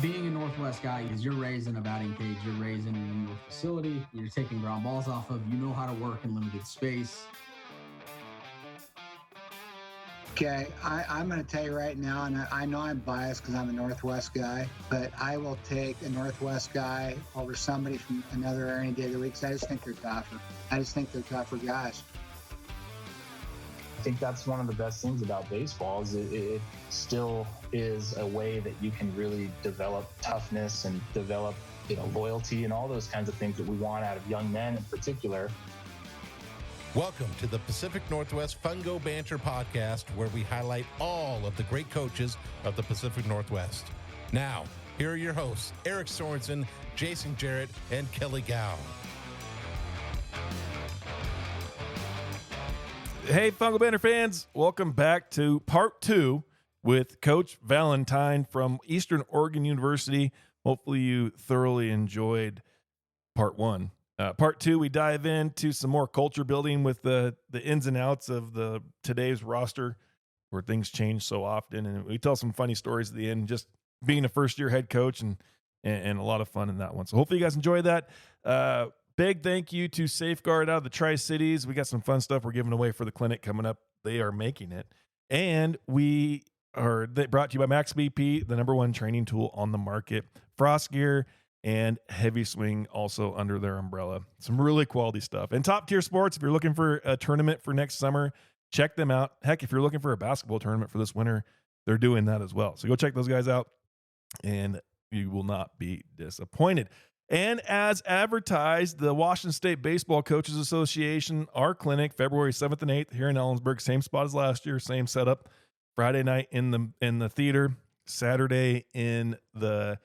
being a Northwest guy is you're raised in a batting cage, you're raised in an indoor facility, you're taking ground balls off of, you know how to work in limited space. Okay, I'm going to tell you right now, and I know I'm biased because I'm a Northwest guy, but I will take a Northwest guy over somebody from another area any day of the week because I just think they're tougher. I just think they're tougher guys. I think that's one of the best things about baseball is it still is a way that you can really develop toughness and develop, loyalty and all those kinds of things that we want out of young men in particular. Welcome to the Pacific Northwest Fungo Banter Podcast, where we highlight all of the great coaches of the Pacific Northwest. Now, here are your hosts, Eric Sorensen, Jason Jarrett, and Kelly Gow. Hey, Fungo Banter fans, welcome back to part 2 with Coach Valentine from Eastern Oregon University. Hopefully you thoroughly enjoyed part 1. Part 2, we dive into some more culture building with the ins and outs of today's roster where things change so often. And we tell some funny stories at the end, just being a first-year head coach and a lot of fun in that one. So hopefully you guys enjoy that. Big thank you to Safeguard out of the Tri-Cities. We got some fun stuff we're giving away for the clinic coming up. They are making it. And they brought to you by Max BP, the #1 training tool on the market. Frost Gear and Heavy Swing also under their umbrella. Some really quality stuff. And Top Tier Sports, if you're looking for a tournament for next summer, check them out. Heck, if you're looking for a basketball tournament for this winter, they're doing that as well. So go check those guys out, and you will not be disappointed. And as advertised, the Washington State Baseball Coaches Association, our clinic, February 7th and 8th here in Ellensburg, same spot as last year, same setup. Friday night in the theater, Saturday in the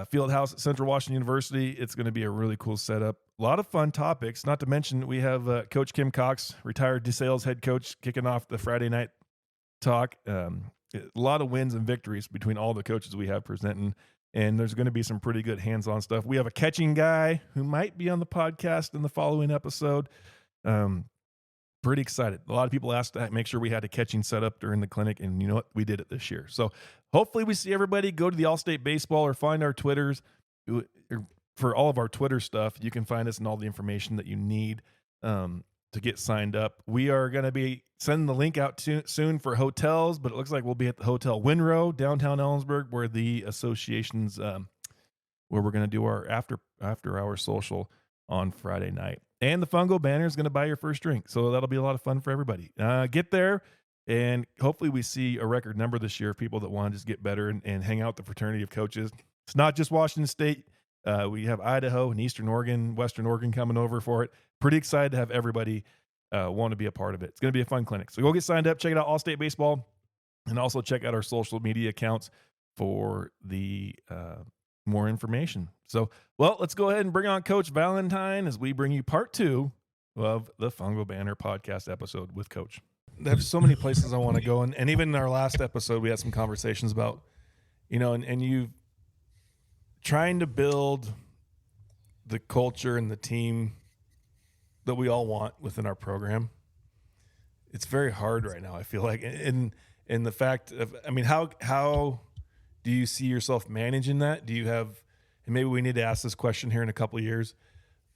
field house at Central Washington University. It's going to be a really cool setup. A lot of fun topics. Not to mention, we have Coach Kim Cox, retired DeSales head coach, kicking off the Friday night talk. A lot of wins and victories between all the coaches we have presenting. And there's going to be some pretty good hands-on stuff. We have a catching guy who might be on the podcast in the following episode. Pretty excited. A lot of people asked to make sure we had a catching set up during the clinic, and you know what? We did it this year. So hopefully we see everybody. Go to the All-State Baseball or find our Twitters. For all of our Twitter stuff, you can find us and all the information that you need to get signed up. We are going to be sending the link out soon for hotels, but it looks like we'll be at the Hotel Winrow, downtown Ellensburg, where the association's where we're going to do our after-hour social on Friday night. And the Fungo Banner is going to buy your first drink, so that'll be a lot of fun for everybody. Get there, and hopefully we see a record number this year of people that want to just get better and hang out with the fraternity of coaches. It's not just Washington State. We have Idaho and Eastern Oregon, Western Oregon coming over for it. Pretty excited to have everybody want to be a part of it. It's going to be a fun clinic. So go get signed up, check it out, All State Baseball, and also check out our social media accounts for the more information. So, well, let's go ahead and bring on Coach Valentine as we bring you part 2 of the Fungo Banner podcast episode with Coach. There's so many places I want to go. And even in our last episode, we had some conversations about, and you trying to build the culture and the team that we all want within our program. It's very hard right now, I feel like. And the fact of, how do you see yourself managing that? Do you have, and maybe we need to ask this question here in a couple of years,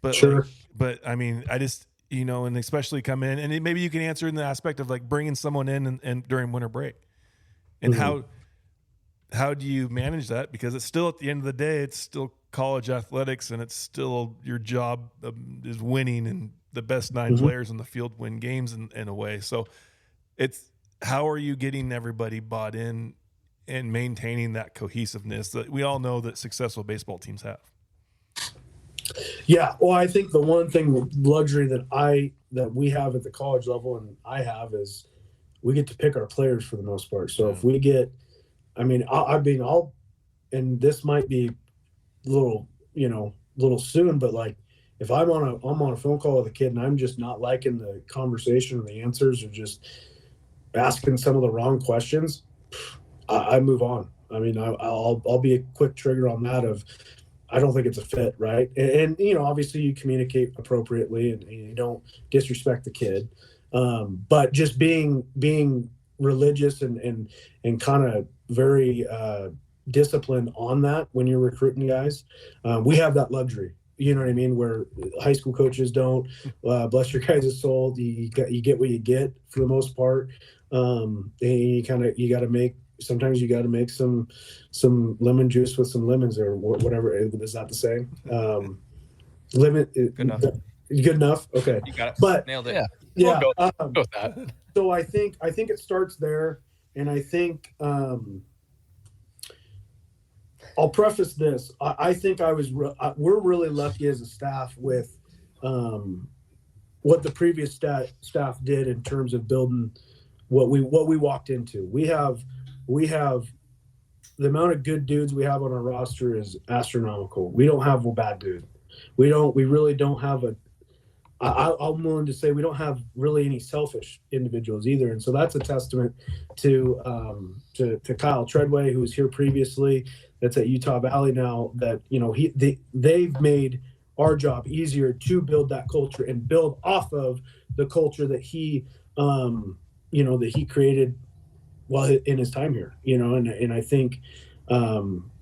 but sure. I just, and especially come in, and maybe you can answer in the aspect of like bringing someone in and during winter break, and how do you manage that? Because it's still, at the end of the day, it's still college athletics, and it's still your job is winning, and the best 9 players in the field win games in a way. So it's, how are you getting everybody bought in and maintaining that cohesiveness that we all know that successful baseball teams have? Yeah, well, I think the one thing, luxury that we have at the college level, and I have, is we get to pick our players for the most part. So if we get, I'll, and this might be a little soon, but like if I'm on a phone call with a kid and I'm just not liking the conversation or the answers, or just asking some of the wrong questions, I move on. I'll be a quick trigger on that of, I don't think it's a fit, right? And obviously you communicate appropriately and you don't disrespect the kid. But just being religious and kind of very disciplined on that when you're recruiting guys. We have that luxury, you know what I mean, where high school coaches don't. Bless your guys' soul, you get what you get for the most part. And you got to make, sometimes you got to make some lemon juice with some lemons, or whatever. Is that the saying? Lemon. Good enough. Good enough. Okay. You got it. But Nailed it. Yeah. yeah. Go with that. So I think it starts there, and I think I'll preface this. I think we're really lucky as a staff with what the previous staff did in terms of building what we walked into. We have the amount of good dudes we have on our roster is astronomical. We don't have a bad dude. We really don't have I'm willing to say we don't have really any selfish individuals either. And so that's a testament to Kyle Treadway, who was here previously, that's at Utah Valley now, that, you know, they've made our job easier to build that culture and build off of the culture that he created while in his time here, you know, and I think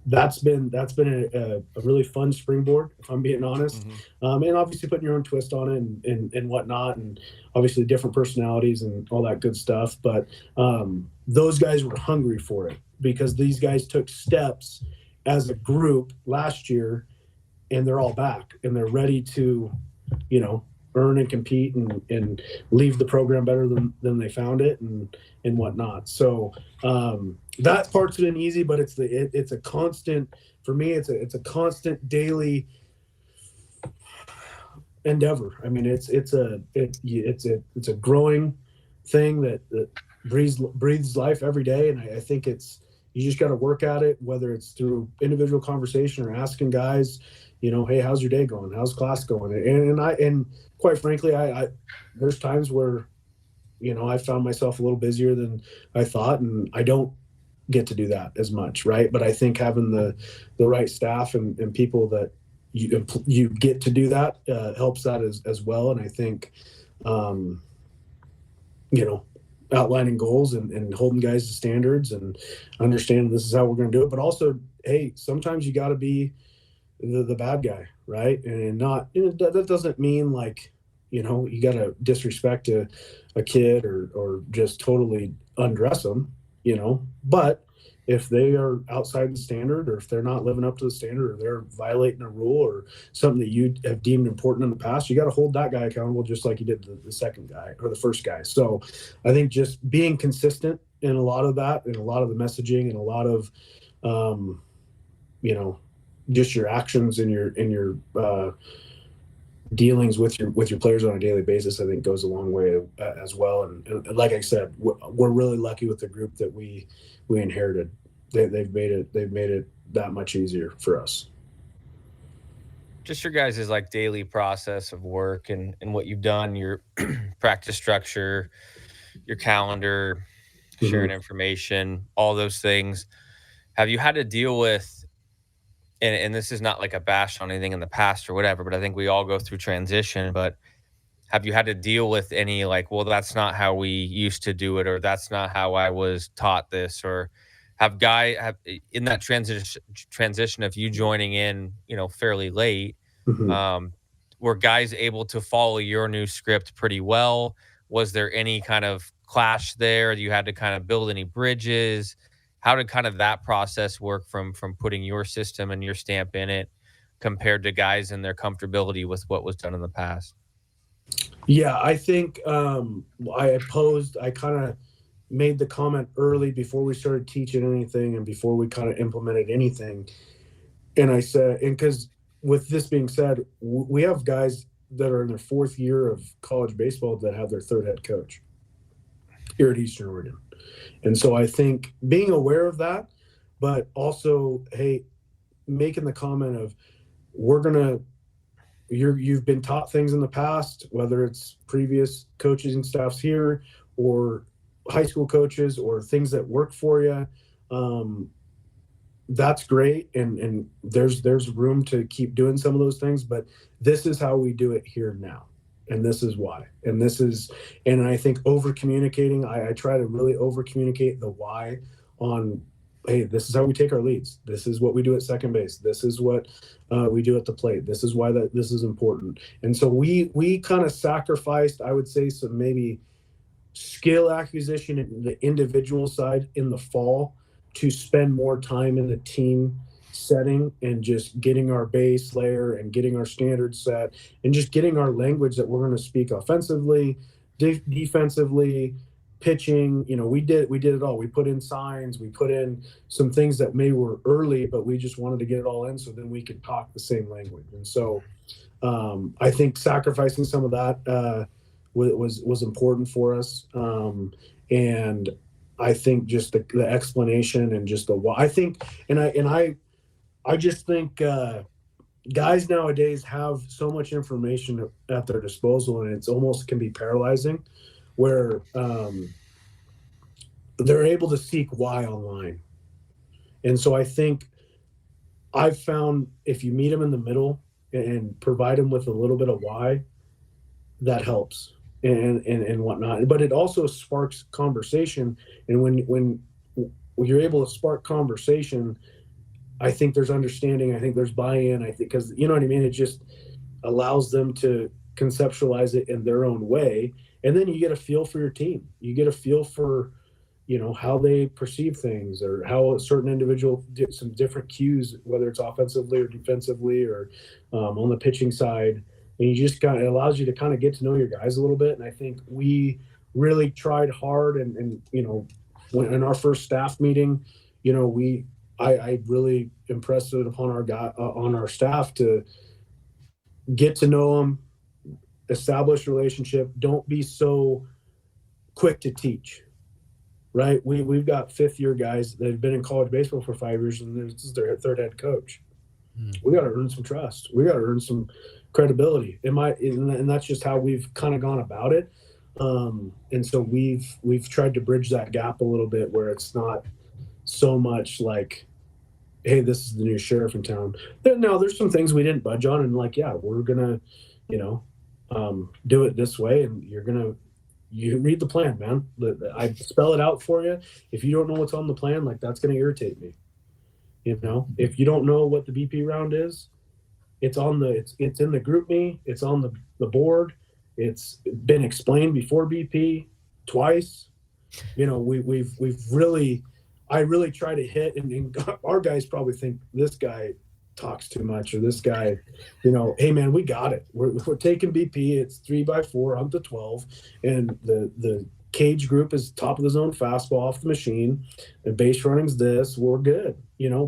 that's been a really fun springboard, if I'm being honest. And obviously putting your own twist on it and whatnot, and obviously different personalities and all that good stuff. But those guys were hungry for it, because these guys took steps as a group last year, and they're all back and they're ready to, you know, earn and compete and leave the program better than they found it and whatnot. So that part's been easy, but it's a constant, for me, it's a constant daily endeavor. I mean, it's a growing thing that breathes life every day. And I think you just got to work at it, whether it's through individual conversation or asking guys, you know, hey, how's your day going? How's class going? And quite frankly, I there's times where, you know, I found myself a little busier than I thought, and I don't get to do that as much, right? But I think having the right staff and people that you get to do that helps that as well. And I think, you know, outlining goals and holding guys to standards and understanding this is how we're going to do it. But also, hey, sometimes you got to be the bad guy, right? And not, you know, that doesn't mean like, you know, you got to disrespect a kid or just totally undress them, you know. But if they are outside the standard, or if they're not living up to the standard, or they're violating a rule or something that you have deemed important in the past, you got to hold that guy accountable, just like you did the second guy or the first guy. So I think just being consistent in a lot of that, and a lot of the messaging, and a lot of, you know, just your actions and your dealings with your players on a daily basis, I think goes a long way as well. And like I said, we're really lucky with the group that we inherited. They've made it that much easier for us. Just your guys' like daily process of work and what you've done, your practice structure, your calendar, sharing information, all those things. Have you had to deal with, and this is not like a bash on anything in the past or whatever, but I think we all go through transition, but have you had to deal with any like, well, that's not how we used to do it, or that's not how I was taught this, or have in that transition of you joining in, you know, fairly late, were guys able to follow your new script pretty well? Was there any kind of clash there? You had to kind of build any bridges? How did kind of that process work from putting your system and your stamp in it compared to guys and their comfortability with what was done in the past? Yeah, I think I kind of made the comment early before we started teaching anything and before we kind of implemented anything. And I said, and because with this being said, we have guys that are in their fourth year of college baseball that have their third head coach here at Eastern Oregon. And so I think being aware of that, but also, hey, making the comment of you've been taught things in the past, whether it's previous coaches and staffs here or high school coaches or things that work for you. That's great. And there's room to keep doing some of those things, but this is how we do it here now. And this is why. And I think over communicating, I try to really over communicate the why on hey, this is how we take our leads. This is what we do at second base. This is what we do at the plate. This is why this is important. And so we kind of sacrificed, I would say, some maybe skill acquisition in the individual side in the fall to spend more time in the team setting and just getting our base layer and getting our standards set and just getting our language that we're going to speak offensively, defensively, pitching. We did it all. We put in signs, we put in some things that maybe were early, but we just wanted to get it all in so then we could talk the same language. And so I think sacrificing some of that was important for us. And I think just the explanation and just the why. I think, I just think guys nowadays have so much information at their disposal, and it's almost can be paralyzing, where they're able to seek why online. And so I think I've found if you meet them in the middle and provide them with a little bit of why, that helps and whatnot. But it also sparks conversation. And when you're able to spark conversation, I think there's understanding. I think there's buy-in. I think because you know what I mean. It just allows them to conceptualize it in their own way, and then you get a feel for your team. You get a feel for how they perceive things, or how a certain individual did some different cues, whether it's offensively or defensively or on the pitching side. And you just it allows you to kind of get to know your guys a little bit. And I think we really tried hard, and when in our first staff meeting, I really impressed it upon on our staff to get to know them, establish a relationship. Don't be so quick to teach, right? We've got fifth-year guys that have been in college baseball for 5 years, and this is their third head coach. We got to earn some trust. We got to earn some credibility. And that's just how we've kind of gone about it. And so we've tried to bridge that gap a little bit, where it's not so much like, hey, this is the new sheriff in town. No, there's some things we didn't budge on, and we're gonna, do it this way, and you read the plan, man. I spell it out for you. If you don't know what's on the plan, that's gonna irritate me. If you don't know what the BP round is, it's in the group me, it's on the board, it's been explained before BP twice. I really try to hit, and our guys probably think this guy talks too much, or this guy, hey man, we got it. We're taking BP. It's 3x4 up to 12, and the cage group is top of the zone fastball off the machine, and base running's this. We're good.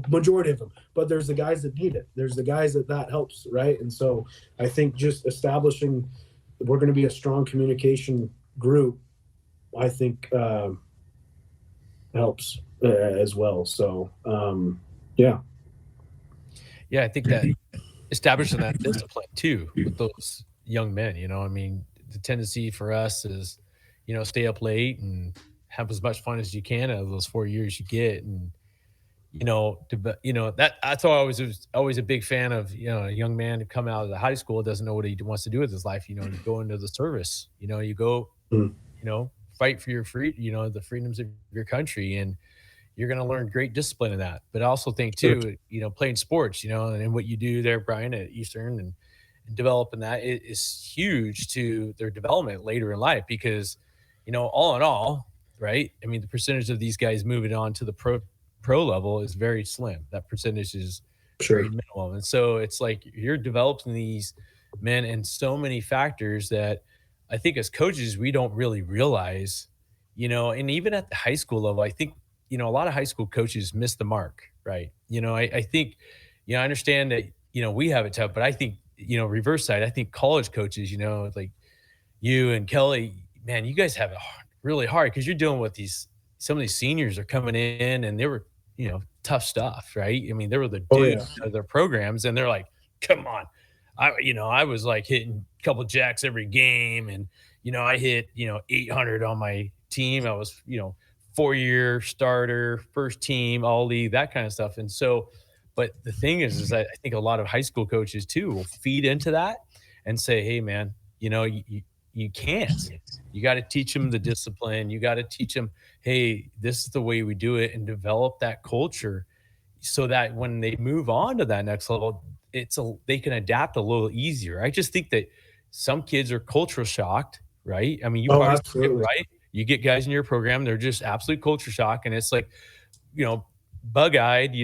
Majority of them. But there's the guys that need it. There's the guys that helps, right? And so I think just establishing we're going to be a strong communication group, I think helps as well. So yeah, I think that establishing that discipline too with those young men, the tendency for us is, stay up late and have as much fun as you can out of those 4 years you get. And that's why I was always a big fan of a young man to come out of the high school, doesn't know what he wants to do with his life. You go into the service. You go fight for your the freedoms of your country, and you're going to learn great discipline in that. But I also think too, playing sports, and what you do there, Brian, at Eastern, and developing that is huge to their development later in life, because all in all, right, I mean, the percentage of these guys moving on to the pro level is very slim. That percentage is very minimal. And so it's like you're developing these men in so many factors that I think as coaches, we don't really realize, and even at the high school level, I think, a lot of high school coaches miss the mark, right? I think, I understand that, we have it tough, but I think, reverse side, I think college coaches, like you and Kelly, man, you guys have it really hard, because you're dealing with some of these seniors are coming in, and they were, tough stuff, right? I mean, they were the dudes of their programs, and they're like, come on. I was like hitting a couple jacks every game, and, I hit, 800 on my team. I was, 4-year starter, first team, all league, that kind of stuff. And so, but the thing is that I think a lot of high school coaches too will feed into that and say, hey man, you can't. You got to teach them the discipline. You got to teach them, hey, this is the way we do it, and develop that culture so that when they move on to that next level, they can adapt a little easier. I just think that some kids are culture shocked, right? I mean, you Oh, probably see it, absolutely. right? You get guys in your program, they're just absolute culture shock, and it's like, bug-eyed,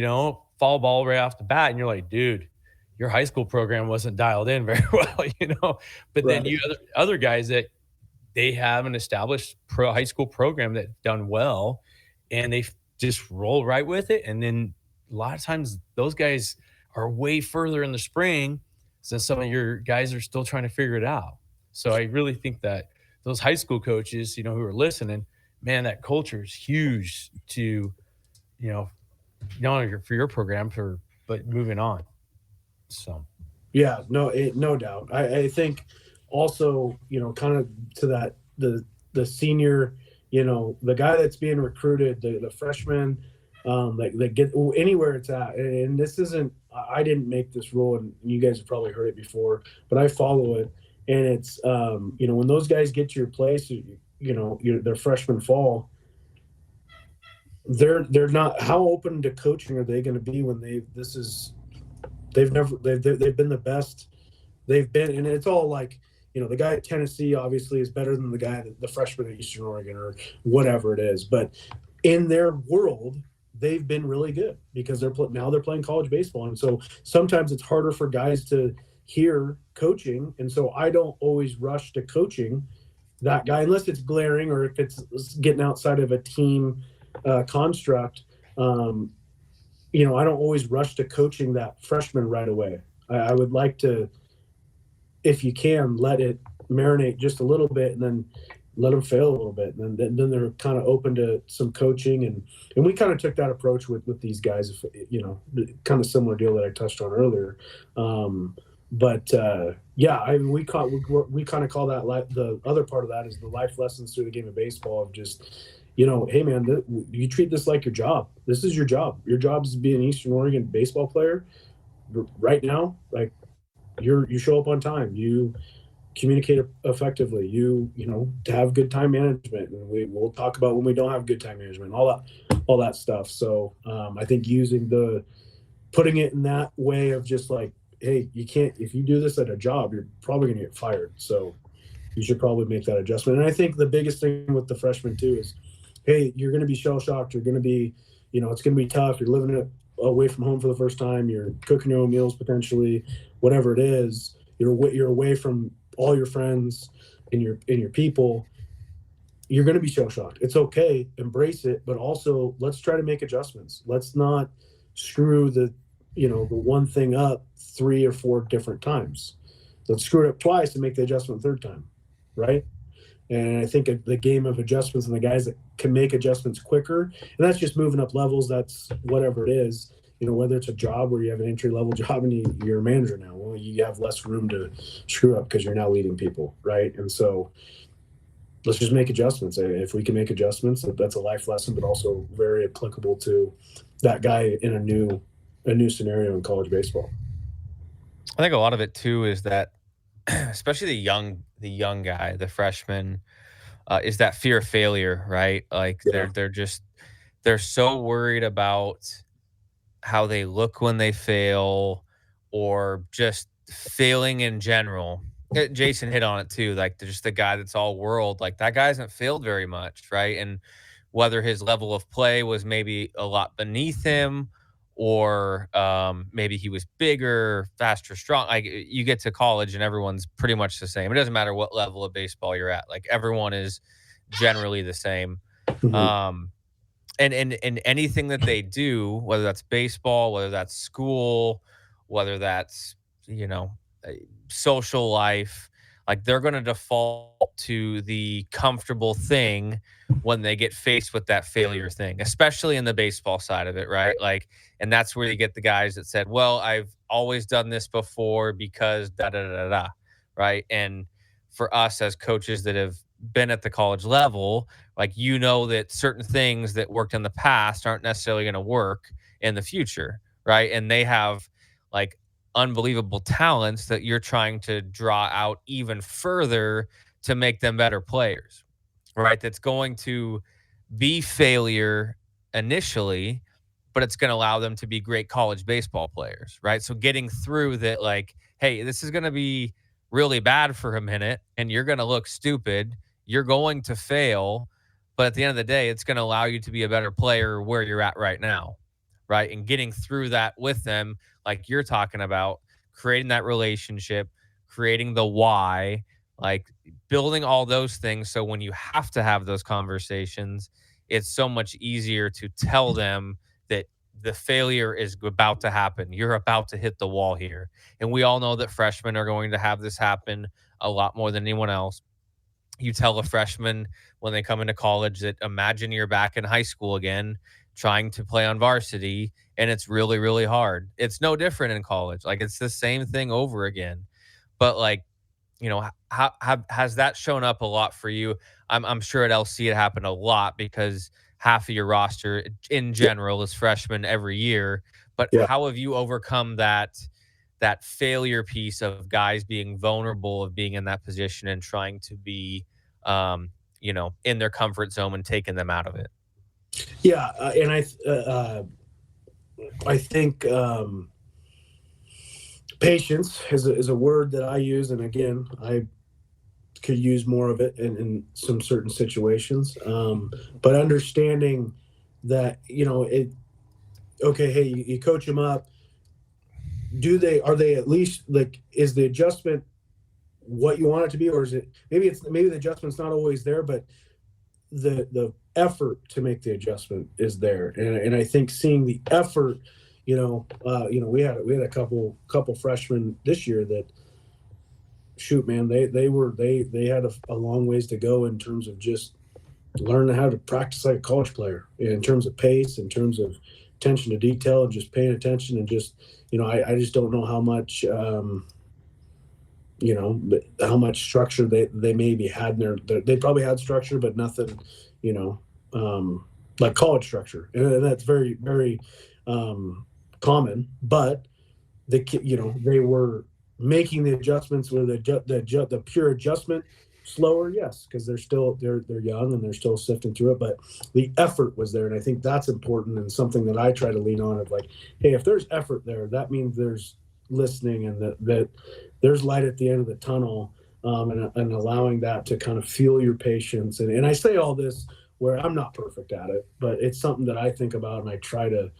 foul ball right off the bat, and you're like, dude, your high school program wasn't dialed in very well. But then Right. you other guys that they have an established high school program that's done well, and they just roll right with it. And then a lot of times those guys are way further in the spring since some of your guys are still trying to figure it out. So I really think that those high school coaches, who are listening, man, that culture is huge to, not only for your program, but moving on. So Yeah, no doubt. I think also, kind of to that, the senior, the guy that's being recruited, the freshman, that get anywhere it's at. And this isn't, I didn't make this rule, and you guys have probably heard it before, but I follow it. And it's, when those guys get to your place, their freshman fall, they're not, how open to coaching are they going to be when they've been the best they've been, and it's all like, the guy at Tennessee obviously is better than the freshman at Eastern Oregon or whatever it is, but in their world they've been really good because they're playing college baseball. And so sometimes it's harder for guys to hear coaching, and so I don't always rush to coaching that guy unless it's glaring or if it's getting outside of a team construct. I don't always rush to coaching that freshman right away. I would like to, if you can, let it marinate just a little bit and then let them fail a little bit. And then they're kind of open to some coaching. And we kind of took that approach with these guys, kind of similar deal that I touched on earlier. We kind of call that the other part of that is the life lessons through the game of baseball of just, hey man, you treat this like your job. This is your job. Your job is to be an Eastern Oregon baseball player right now. Like you show up on time, you communicate effectively, to have good time management. And we'll talk about when we don't have good time management, all that stuff. So I think putting it in that way of just like, hey, you can't, if you do this at a job, you're probably going to get fired. So you should probably make that adjustment. And I think the biggest thing with the freshmen too is, hey, you're going to be shell shocked. You're going to be, it's going to be tough. You're living away from home for the first time. You're cooking your own meals potentially, whatever it is. You're away from all your friends and your people. You're going to be shell shocked. It's okay. Embrace it. But also let's try to make adjustments. Let's not screw the one thing up 3 or 4 different times. Let's screw it up twice and make the adjustment third time. Right. And I think the game of adjustments and the guys that can make adjustments quicker, and that's just moving up levels. That's whatever it is, whether it's a job where you have an entry level job and you're a manager now, well, you have less room to screw up because you're now leading people. Right. And so let's just make adjustments. If we can make adjustments, that's a life lesson, but also very applicable to that guy in a new scenario in college baseball. I think a lot of it too is that, especially the young guy, the freshman, is that fear of failure, right? Like they're so worried about how they look when they fail or just failing in general. Jason hit on it too. Like just the guy that's all world, like that guy hasn't failed very much, right? And whether his level of play was maybe a lot beneath him or maybe he was bigger, faster, strong. Like you get to college and everyone's pretty much the same. It doesn't matter what level of baseball you're at. Like everyone is generally the same. Mm-hmm. And anything that they do, whether that's baseball, whether that's school, whether that's, social life, like they're going to default to the comfortable thing when they get faced with that failure thing, especially in the baseball side of it, right? Like, and that's where you get the guys that said, well, I've always done this before because da da da da, right? And for us as coaches that have been at the college level, like that certain things that worked in the past aren't necessarily going to work in the future, right? And they have like unbelievable talents that you're trying to draw out even further to make them better players, right? That's going to be failure initially, but it's going to allow them to be great college baseball players, right? So getting through that, like, hey, this is going to be really bad for a minute and you're going to look stupid. You're going to fail. But at the end of the day, it's going to allow you to be a better player where you're at right now, right? And getting through that with them, like you're talking about, creating that relationship, creating the why, like building all those things. So when you have to have those conversations, it's so much easier to tell them that the failure is about to happen. You're about to hit the wall here. And we all know that freshmen are going to have this happen a lot more than anyone else. You tell a freshman when they come into college that imagine you're back in high school again, trying to play on varsity, and it's really, really hard. It's no different in college. Like, it's the same thing over again. But, like, you know, how has that shown up a lot for you? I'm sure at LC it happened a lot because half of your roster in general is freshmen every year. But how have you overcome that failure piece of guys being vulnerable, of being in that position and trying to be, you know, in their comfort zone and taking them out of it? Yeah, and I think patience is a word that I use, and again, I could use more of it in some certain situations. But understanding that, you know, okay, hey, you coach them up. Are they at least, like, is the adjustment what you want it to be, or is it maybe the adjustment's not always there, but the effort to make the adjustment is there, and I think seeing the effort, we had a couple freshmen this year that, shoot, man, they had a long ways to go in terms of just learning how to practice like a college player, in terms of pace, in terms of attention to detail, and just paying attention, and just, I just don't know how much how much structure they maybe had in they probably had structure, but nothing, like college structure, and that's very, very common. But they were making the adjustments with the pure adjustment slower, yes, because they're young and they're still sifting through it, but the effort was there, and I think that's important, and something that I try to lean on, of like, hey, if there's effort there, that means there's listening, and that there's light at the end of the tunnel, and allowing that to kind of fuel your patience. And I say all this where I'm not perfect at it, but it's something that I think about and I try to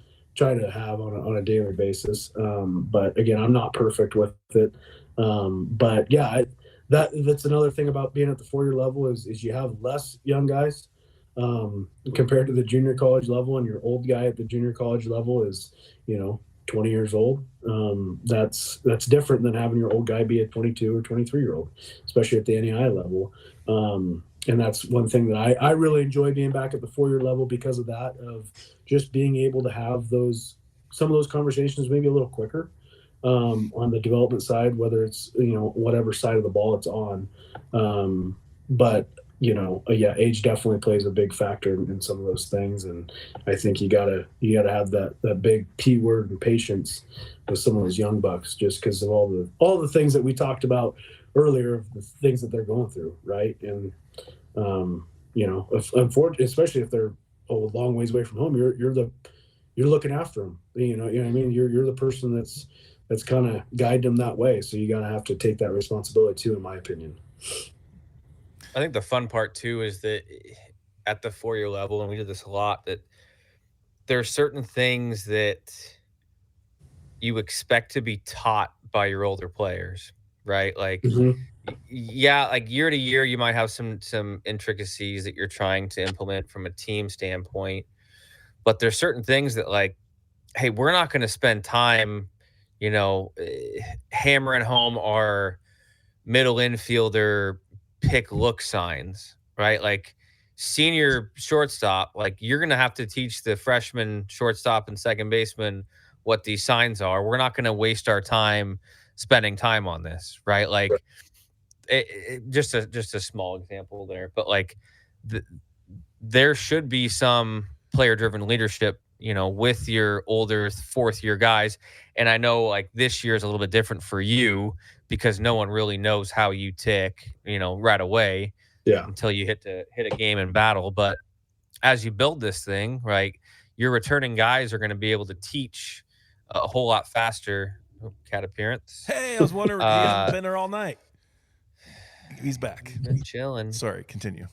have on a daily basis. But again, I'm not perfect with it. But yeah, that's another thing about being at the 4-year level is you have less young guys compared to the junior college level, and your old guy at the junior college level is 20 years old. That's different than having your old guy be a 22 or 23-year-old, especially at the NEI level. And that's one thing that I really enjoy being back at the 4-year level, because of that, of just being able to have some of those conversations maybe a little quicker on the development side, whether it's, whatever side of the ball it's on. But age definitely plays a big factor in some of those things, and I think you gotta have that big P word and patience with some of those young bucks, just because of all the things that we talked about earlier, the things that they're going through, right? And unfortunately, especially if they're a long ways away from home, you're looking after them. You know what I mean? You're the person that's kind of guide them that way. So you gotta have to take that responsibility too, in my opinion. I think the fun part too is that at the 4-year level, and we did this a lot, that there are certain things that you expect to be taught by your older players, right? Like, yeah, like year to year, you might have some intricacies that you're trying to implement from a team standpoint, but there's certain things that, like, hey, we're not going to spend time, hammering home our middle infielder pick look signs, right? Like, senior shortstop, like, you're going to have to teach the freshman shortstop and second baseman what these signs are. We're not going to waste our time spending time on this, right? Like, just a small example there, but like, there should be some player driven leadership, with your older 4th year guys. And I know, like, this year is a little bit different for you because no one really knows how you tick, right away until you hit a game in battle. But as you build this thing, right, your returning guys are going to be able to teach a whole lot faster. Oh, cat appearance. Hey, I was wondering, he hasn't been there all night. He's back. Been chilling. Sorry, continue.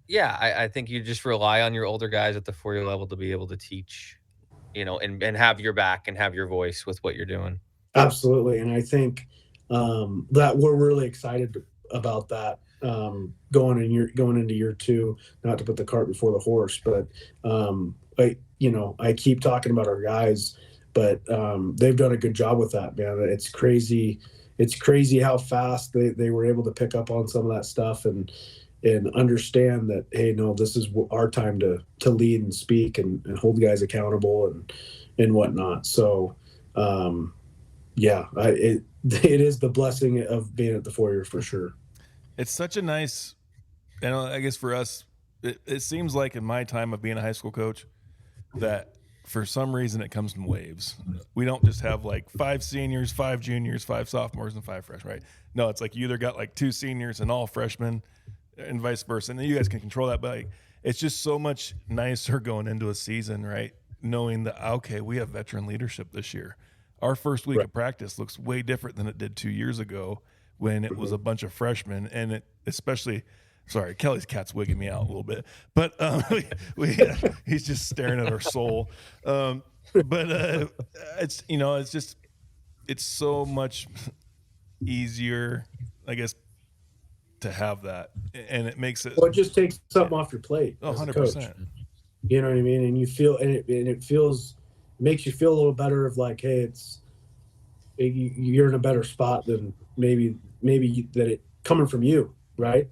Yeah, I think you just rely on your older guys at the 4-year level to be able to teach, and have your back and have your voice with what you're doing. Absolutely. And I think that we're really excited about that going into year 2, not to put the cart before the horse, but I keep talking about our guys, but they've done a good job with that, man. It's crazy. It's crazy how fast they were able to pick up on some of that stuff and understand that, hey, no, this is our time to lead and speak and hold guys accountable and whatnot. So, it is the blessing of being at the 4-year for sure. It's such a nice, and I guess for us, it seems like in my time of being a high school coach that for some reason it comes in waves. We don't just have like 5 seniors, 5 juniors, 5 sophomores, and 5 freshmen, right? No, it's like you either got like 2 seniors and all freshmen, and vice versa. And then you guys can control that, but like, it's just so much nicer going into a season, right? Knowing that, okay, we have veteran leadership this year. Our first week of practice looks way different than it did 2 years ago when it was a bunch of freshmen, and it especially. Sorry, Kelly's cat's wigging me out a little bit, but he's just staring at our soul. It's it's so much easier, I guess, to have that, and it makes it. Well, it just takes something off your plate. 100%. You know what I mean? And you feel, and it makes you feel a little better of like, hey, you're in a better spot than maybe that it coming from you, right?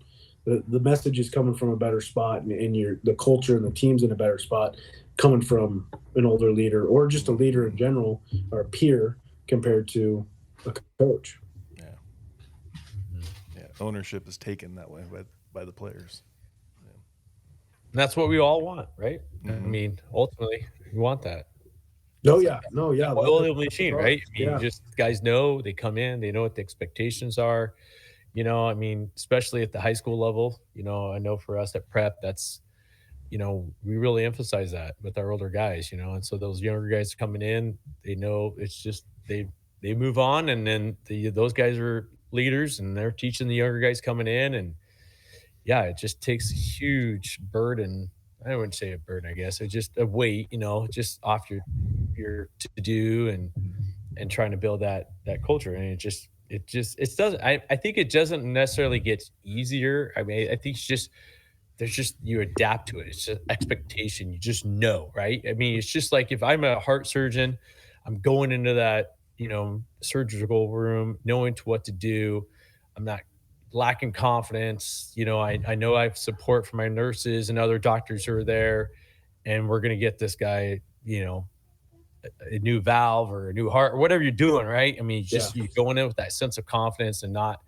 The message is coming from a better spot, and the culture and the team's in a better spot coming from an older leader or just a leader in general or a peer compared to a coach. Yeah. Ownership is taken that way by the players. Yeah. And that's what we all want, right? Mm-hmm. I mean, ultimately, we want that. No, yeah. Oil the machine, right? I mean, just guys know, they come in, they know what the expectations are. I mean, especially at the high school level, I know for us at prep, that's, we really emphasize that with our older guys, and so those younger guys coming in, they know it's just, they move on. And then those guys are leaders and they're teaching the younger guys coming in. And yeah, it just takes a huge burden. I wouldn't say a burden, I guess. It's just a weight, just off your to do and trying to build that culture. And it doesn't, I think it doesn't necessarily get easier. I mean, I think you adapt to it. It's just expectation. You just know, right? I mean, it's just like if I'm a heart surgeon, I'm going into that, surgical room, knowing what to do. I'm not lacking confidence. I know I have support from my nurses and other doctors who are there, and we're going to get this guy, a new valve or a new heart or whatever you're doing, right? I mean, you're going in with that sense of confidence and not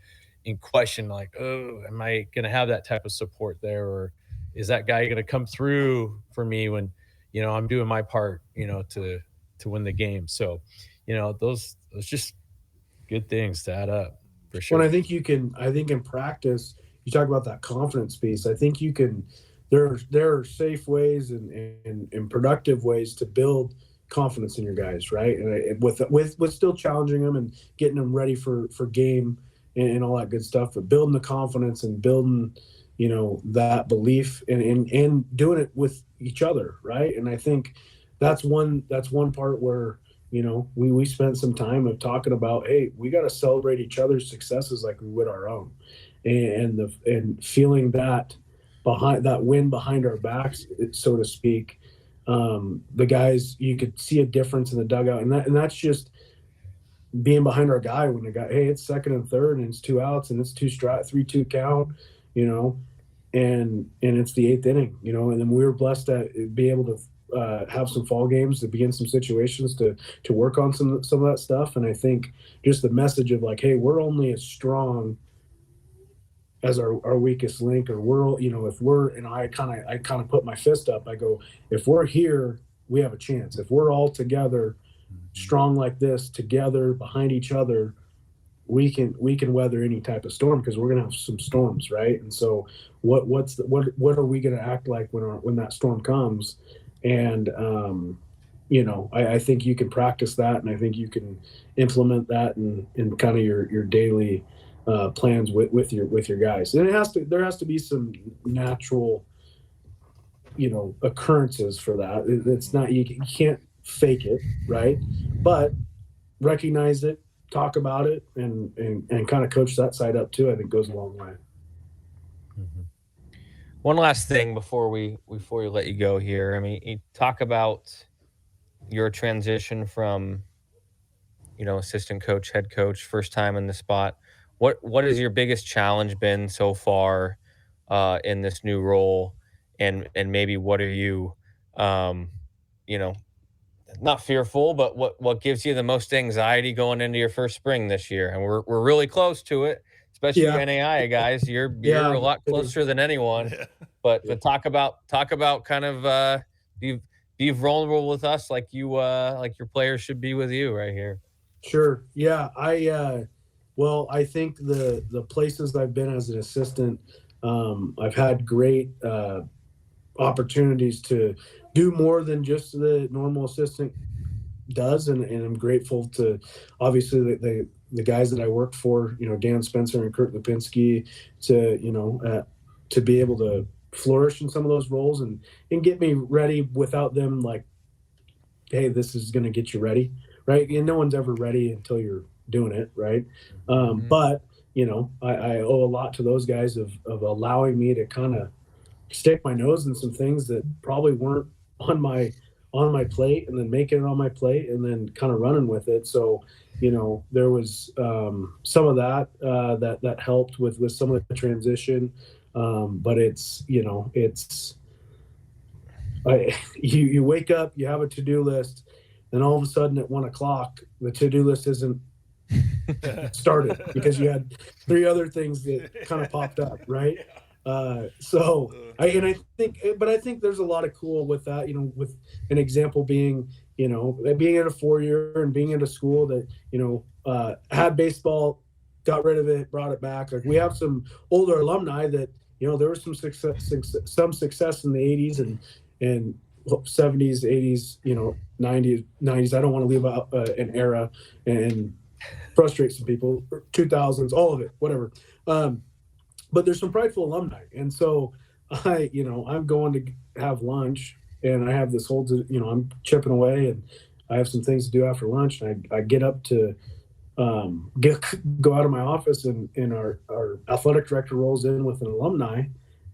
in question, like, oh, am I going to have that type of support there? Or is that guy going to come through for me when, I'm doing my part, to win the game. So, those just good things to add up for sure. Well, I think in practice, you talk about that confidence piece. I think there are safe ways and productive ways to build confidence in your guys, right? And with still challenging them and getting them ready for game and all that good stuff, but building the confidence and building, that belief and doing it with each other, right? And I think that's one part where, we spent some time of talking about, hey, we got to celebrate each other's successes like we would our own, and feeling that behind that wind behind our backs, so to speak. The guys, you could see a difference in the dugout, and that's just being behind our guy when the guy, hey, it's second and third, and it's 2 outs, and it's 3-2 count, and it's the 8th inning, and then we were blessed to be able to have some fall games to begin some situations to work on some of that stuff. And I think just the message of like, hey, we're only as strong as our weakest link, or if we're, and I kind of put my fist up. I go, if we're here, we have a chance. If we're all together, strong like this, together behind each other, we can weather any type of storm, because we're going to have some storms, right? And so what are we going to act like when that storm comes? And I think you can practice that, and I think you can implement that in kind of your daily plans with your guys. And there has to be some natural occurrences for that. It's not, you can't fake it, right? But recognize it, talk about it, and kind of coach that side up too. I think goes a long way. Mm-hmm. One last thing before we let you go here. I mean, you talk about your transition from assistant coach, head coach, first time in the spot. What has your biggest challenge been so far in this new role, and maybe what are you not fearful, but what gives you the most anxiety going into your first spring this year? And we're really close to it, especially Yeah. NAIA guys. You're a lot closer than anyone. Yeah. But talk about kind of be vulnerable with us like like your players should be with you right here. Sure. Yeah. I think the places I've been as an assistant, I've had great opportunities to do more than just the normal assistant does, and I'm grateful to obviously the guys that I worked for, Dan Spencer and Kurt Lipinski, to be able to flourish in some of those roles and get me ready without them like, hey, this is going to get you ready, right? And no one's ever ready until you're doing it, right? But I owe a lot to those guys of allowing me to kind of stick my nose in some things that probably weren't on my plate, and then making it on my plate, and then kind of running with it. So there was some of that that helped with some of the transition, but you wake up, you have a to-do list, and all of a sudden at 1:00 the to-do list isn't started because you had 3 other things that kind of popped up, right? I think there's a lot of cool with that, with an example being, being at a 4-year and being at a school that, had baseball, got rid of it, brought it back. Like, we have some older alumni that, there was some success in the 80s and 70s, 80s, 90s. I don't want to leave out an era and frustrate some people. 2000s, all of it, whatever. But there's some prideful alumni. And so I'm going to have lunch, and I have this whole, I'm chipping away, and I have some things to do after lunch. And I get up to go out of my office, and our athletic director rolls in with an alumni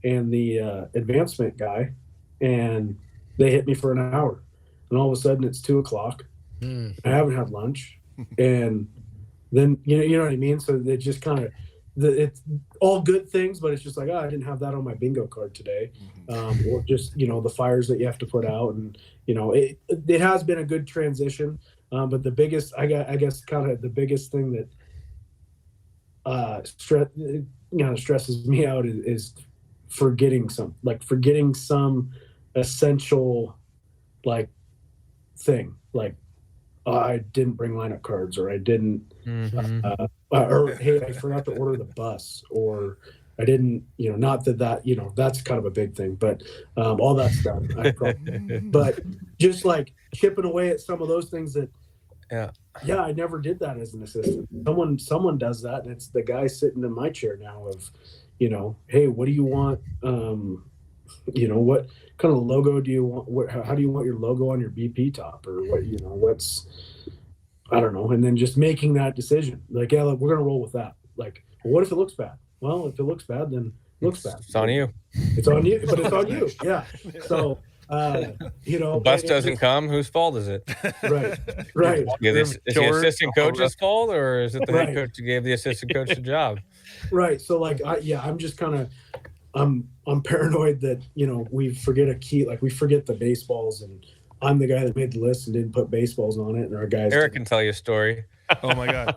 and the advancement guy, and they hit me for an hour. And all of a sudden it's 2:00. I haven't had lunch. And then, you know what I mean? So they just kind of, it's all good things, but it's just like, I didn't have that on my bingo card today. Or just, the fires that you have to put out. And, it has been a good transition. But the biggest, I guess kind of the biggest thing that stresses me out is forgetting some essential thing, like, I didn't bring lineup cards, or I didn't, or hey, I forgot to order the bus, or I didn't, not that that's kind of a big thing, but all that stuff. But just like chipping away at some of those things that, I never did that as an assistant. Someone does that, and it's the guy sitting in my chair now of, hey, what do you want? What kind of logo do you want? How do you want your logo on your BP top, or what? I don't know. And then just making that decision, like, yeah, look, we're gonna roll with that. Like, well, what if it looks bad? Well, if it looks bad, then it looks bad. It's on you. It's on you, but it's on you. Yeah. So, the bus doesn't come. Whose fault is it? Right. Is the assistant coach's fault, or is it the head coach who gave the assistant coach the job? Right. So, like, I'm just kind of, I'm paranoid that, we forget a key, like we forget the baseballs, and I'm the guy that made the list and didn't put baseballs on it, and our guys. Eric can tell you a story. Oh my God.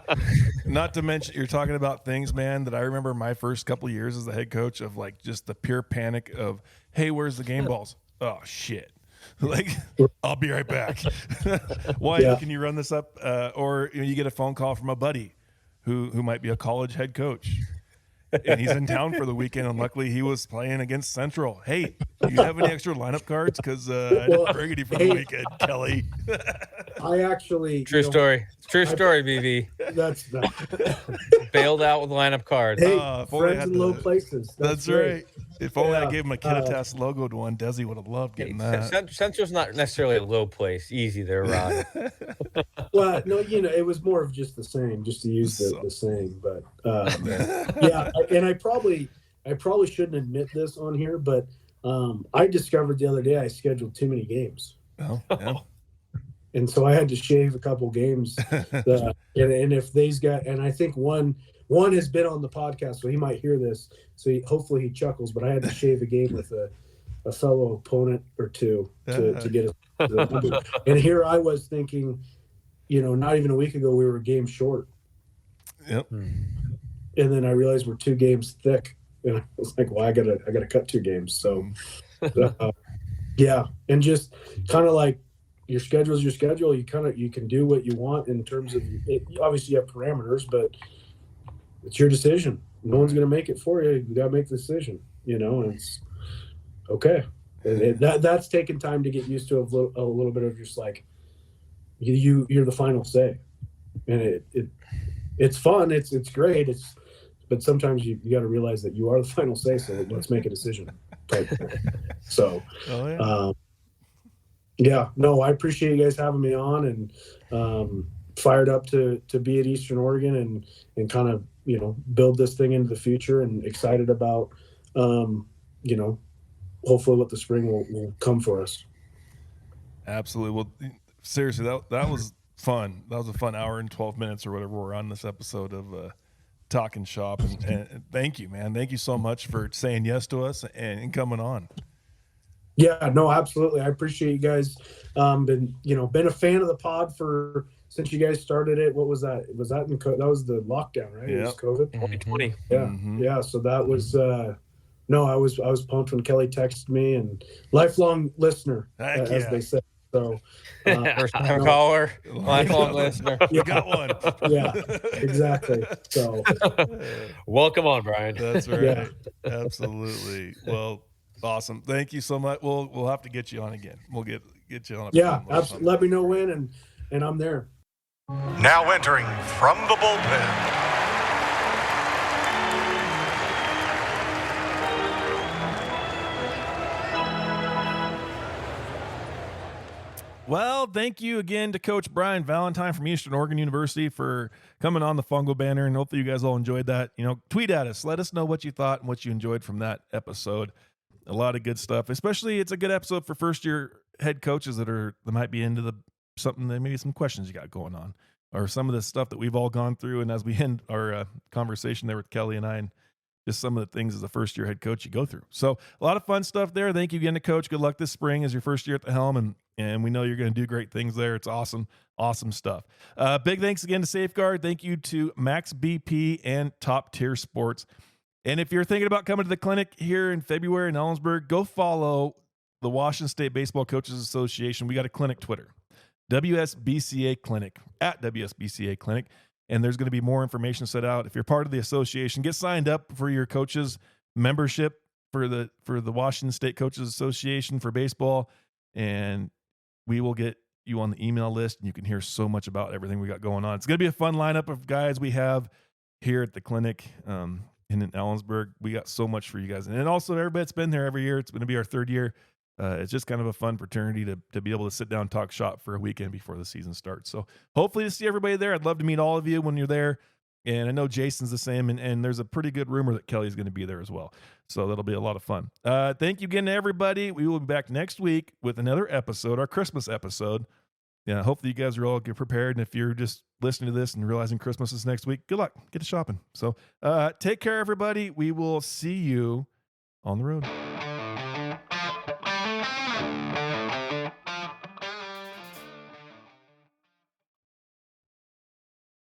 Not to mention, you're talking about things, man, that I remember my first couple of years as the head coach of, like, just the pure panic of, hey, where's the game balls? Oh shit. Like, I'll be right back. Why can you run this up? Or you get a phone call from a buddy who might be a college head coach. And he's in town for the weekend, and luckily he was playing against Central. Hey, do you have any extra lineup cards? Because I didn't bring any for the weekend, Kelly. I actually True story. True story, BV. That's Bailed out with lineup cards. Hey, if only I friends had in low places. That's great. right. If only I Yeah, gave him a Kittitas logoed one, Desi would have loved getting that. Central's not necessarily a low place. Easy there, Rod. Well, no, it was more of just the same, just to use the same. But yeah, and I probably shouldn't admit this on here, but I discovered the other day I scheduled too many games. Oh, yeah. And so I had to shave a couple games. And if these guys, and I think one has been on the podcast, so he might hear this. So hopefully he chuckles. But I had to shave a game with a fellow opponent or two to get it. And here I was thinking, not even a week ago we were a game short. Yep. And then I realized we're 2 games thick, and I was like, well, I gotta cut 2 games. So yeah, and just kind of like. Your schedule is your schedule. You can do what you want in terms of it. Obviously you have parameters, but it's your decision. No one's going to make it for you. You got to make the decision, and it's okay. That's taken time to get used to a little bit of just like you're the final say, and it's fun. It's great. But sometimes you got to realize that you are the final say. So let's make a decision. So, yeah, no, I appreciate you guys having me on, and fired up to be at Eastern Oregon and kind of, build this thing into the future, and excited about, hopefully what the spring will come for us. Absolutely. Well, seriously, that was fun. That was a fun hour and 12 minutes or whatever we're on this episode of Talking Shop. And thank you, man. Thank you so much for saying yes to us and coming on. Yeah, no, absolutely. I appreciate you guys. Been a fan of the pod since you guys started it. What was that? That was the lockdown, right? Yep. It was COVID. 2020. Yeah, Mm-hmm. yeah. So that was no, I was pumped when Kelly texted me, and lifelong listener, as they say. So first time caller, lifelong listener. You got one. Yeah, exactly. So welcome on, Brian. That's right. Yeah. Absolutely. Well, awesome. Thank you so much. We'll have to get you on again. We'll get you on. Yeah, absolutely. Let me know when, and I'm there. Now entering from the bullpen, Well, thank you again to Coach Brian Valentine from Eastern Oregon University for coming on the Fungo Banner, and hopefully you guys all enjoyed that. Tweet at us. Let us know what you thought and what you enjoyed from that episode. A lot of good stuff, especially it's a good episode for first-year head coaches that might be into maybe some questions you got going on, or some of the stuff that we've all gone through. And as we end our conversation there with Kelly and I, and just some of the things as a first-year head coach you go through. So a lot of fun stuff there. Thank you again to Coach. Good luck this spring as your first year at the helm, and we know you're going to do great things there. It's awesome stuff. Big thanks again to Safeguard. Thank you to Max BP and Top Tier Sports. And if you're thinking about coming to the clinic here in February in Ellensburg, go follow the Washington State Baseball Coaches Association. We got a clinic Twitter, WSBCA Clinic, at WSBCA Clinic. And there's going to be more information set out. If you're part of the association, get signed up for your coaches membership for the Washington State Coaches Association for baseball. And we will get you on the email list, and you can hear so much about everything we got going on. It's going to be a fun lineup of guys we have here at the clinic in Ellensburg. We got so much for you guys. And then also everybody that's been there every year, it's going to be our 3rd year. It's just kind of a fun fraternity to be able to sit down and talk shop for a weekend before the season starts. So hopefully to see everybody there. I'd love to meet all of you when you're there. And I know Jason's the same, and there's a pretty good rumor that Kelly's going to be there as well. So that'll be a lot of fun. Thank you again to everybody. We will be back next week with another episode, our Christmas episode. Yeah, hopefully you guys are all get prepared. And if you're just listening to this and realizing Christmas is next week, good luck. Get to shopping. So take care, everybody. We will see you on the road.